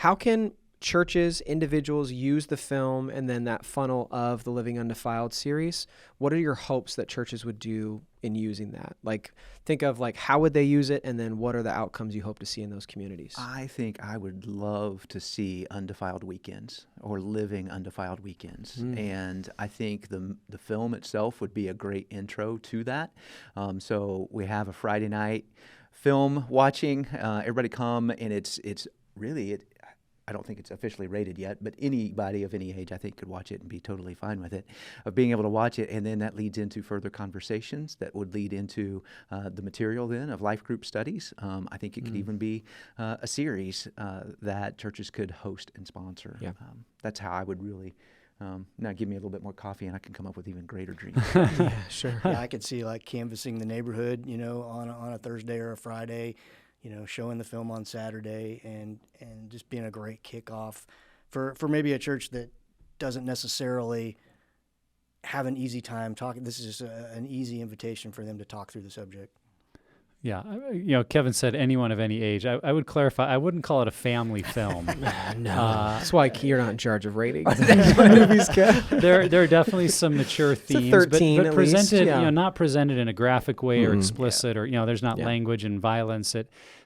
How can churches, individuals use the film and then that funnel of the Living Undefiled series? What are your hopes that churches would do in using that? Like, think of like, how would they use it? And then what are the outcomes you hope to see in those communities? I think I would love to see undefiled weekends or living undefiled weekends. And I think the film itself would be a great intro to that. So we have a Friday night film watching, everybody come, and it's really, I don't think it's officially rated yet, but anybody of any age, I think, could watch it and be totally fine with it, of being able to watch it. And then that leads into further conversations that would lead into the material then of life group studies. I think it could even be a series that churches could host and sponsor. Yeah. That's how I would really, now give me a little bit more coffee and I can come up with even greater dreams. Yeah, sure. Yeah, I could see like canvassing the neighborhood, on a Thursday or a Friday, showing the film on Saturday and just being a great kickoff for maybe a church that doesn't necessarily have an easy time talking. This is just an easy invitation for them to talk through the subject. Yeah. Kevin said anyone of any age. I would clarify, I wouldn't call it a family film. No. That's why you're not in charge of ratings. That's what movies get. There are definitely some mature themes, 13 but at presented, least, not presented in a graphic way or explicit, or there's not language and violence.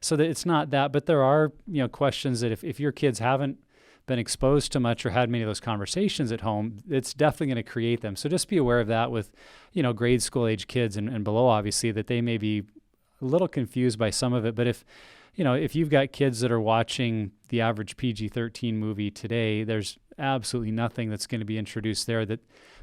So that it's not that, but there are questions that if your kids haven't been exposed to much or had many of those conversations at home, it's definitely going to create them. So just be aware of that with grade school age kids and below, obviously, that they may be a little confused by some of it. But if you've got kids that are watching the average PG-13 movie today, there's absolutely nothing that's going to be introduced there that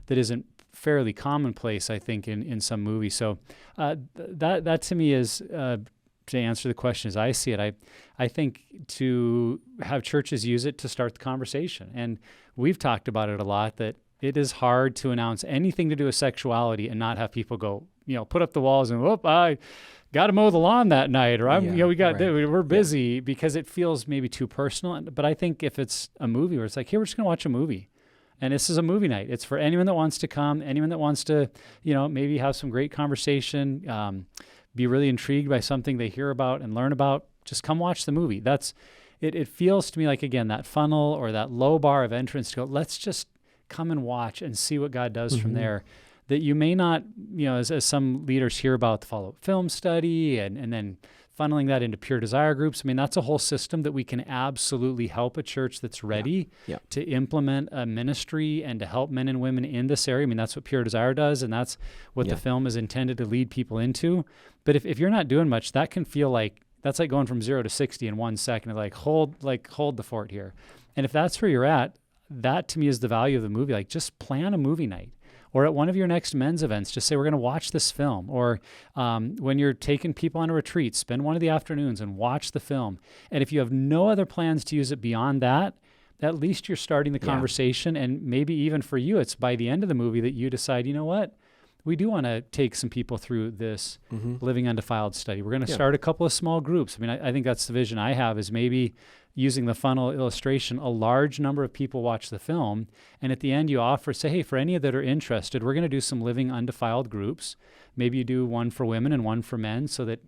isn't fairly commonplace, I think, in some movies. So that to me is, to answer the question as I see it, I think to have churches use it to start the conversation. And we've talked about it a lot, that it is hard to announce anything to do with sexuality and not have people go, put up the walls and, I got to mow the lawn that night, or we're busy, because it feels maybe too personal. But I think if it's a movie where it's like, here, we're just going to watch a movie, and this is a movie night. It's for anyone that wants to come, anyone that wants to, maybe have some great conversation, be really intrigued by something they hear about and learn about. Just come watch the movie. It feels to me like, again, that funnel or that low bar of entrance to go, let's just come and watch and see what God does from there. That you may not, as some leaders hear about the follow-up film study and then funneling that into pure desire groups. I mean, that's a whole system that we can absolutely help a church that's ready to implement a ministry and to help men and women in this area. I mean, that's what pure desire does, and that's what the film is intended to lead people into. But if you're not doing much, that can feel like, that's like going from 0 to 60 in 1 second, hold the fort here. And if that's where you're at, that to me is the value of the movie. Like, just plan a movie night. Or at one of your next men's events, just say, we're going to watch this film. Or when you're taking people on a retreat, spend one of the afternoons and watch the film. And if you have no other plans to use it beyond that, at least you're starting the conversation. And maybe even for you, it's by the end of the movie that you decide, you know what? We do want to take some people through this Living Undefiled study. We're going to start a couple of small groups. I mean, I think that's the vision I have, is maybe using the funnel illustration, a large number of people watch the film, and at the end you offer, say, hey, for any that are interested, we're going to do some Living Undefiled groups. Maybe you do one for women and one for men, so that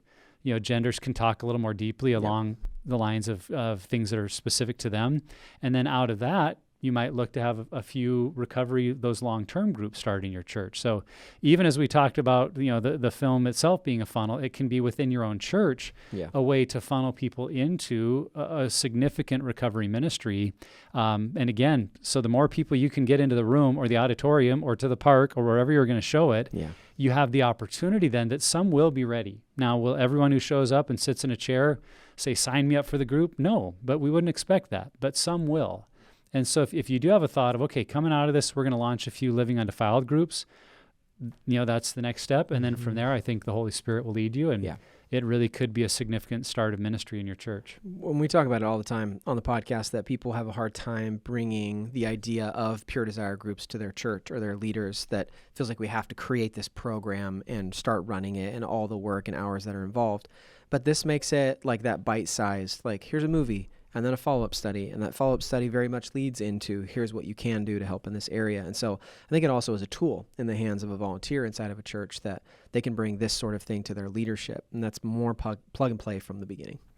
genders can talk a little more deeply along the lines of things that are specific to them. And then out of that, you might look to have a few recovery, those long-term groups start in your church. So even as we talked about, the film itself being a funnel, it can be within your own church a way to funnel people into a significant recovery ministry. And again, so the more people you can get into the room or the auditorium or to the park or wherever you're going to show it, you have the opportunity then that some will be ready. Now, will everyone who shows up and sits in a chair say, sign me up for the group? No, but we wouldn't expect that, but some will. And so if you do have a thought of, okay, coming out of this, we're going to launch a few Living Undefiled groups, that's the next step. And then from there, I think the Holy Spirit will lead you. And it really could be a significant start of ministry in your church. When we talk about it all the time on the podcast, that people have a hard time bringing the idea of pure desire groups to their church or their leaders, that feels like we have to create this program and start running it and all the work and hours that are involved. But this makes it like that bite-sized, like, here's a movie, and then a follow-up study. And that follow-up study very much leads into, here's what you can do to help in this area. And so I think it also is a tool in the hands of a volunteer inside of a church that they can bring this sort of thing to their leadership. And that's more plug and play from the beginning.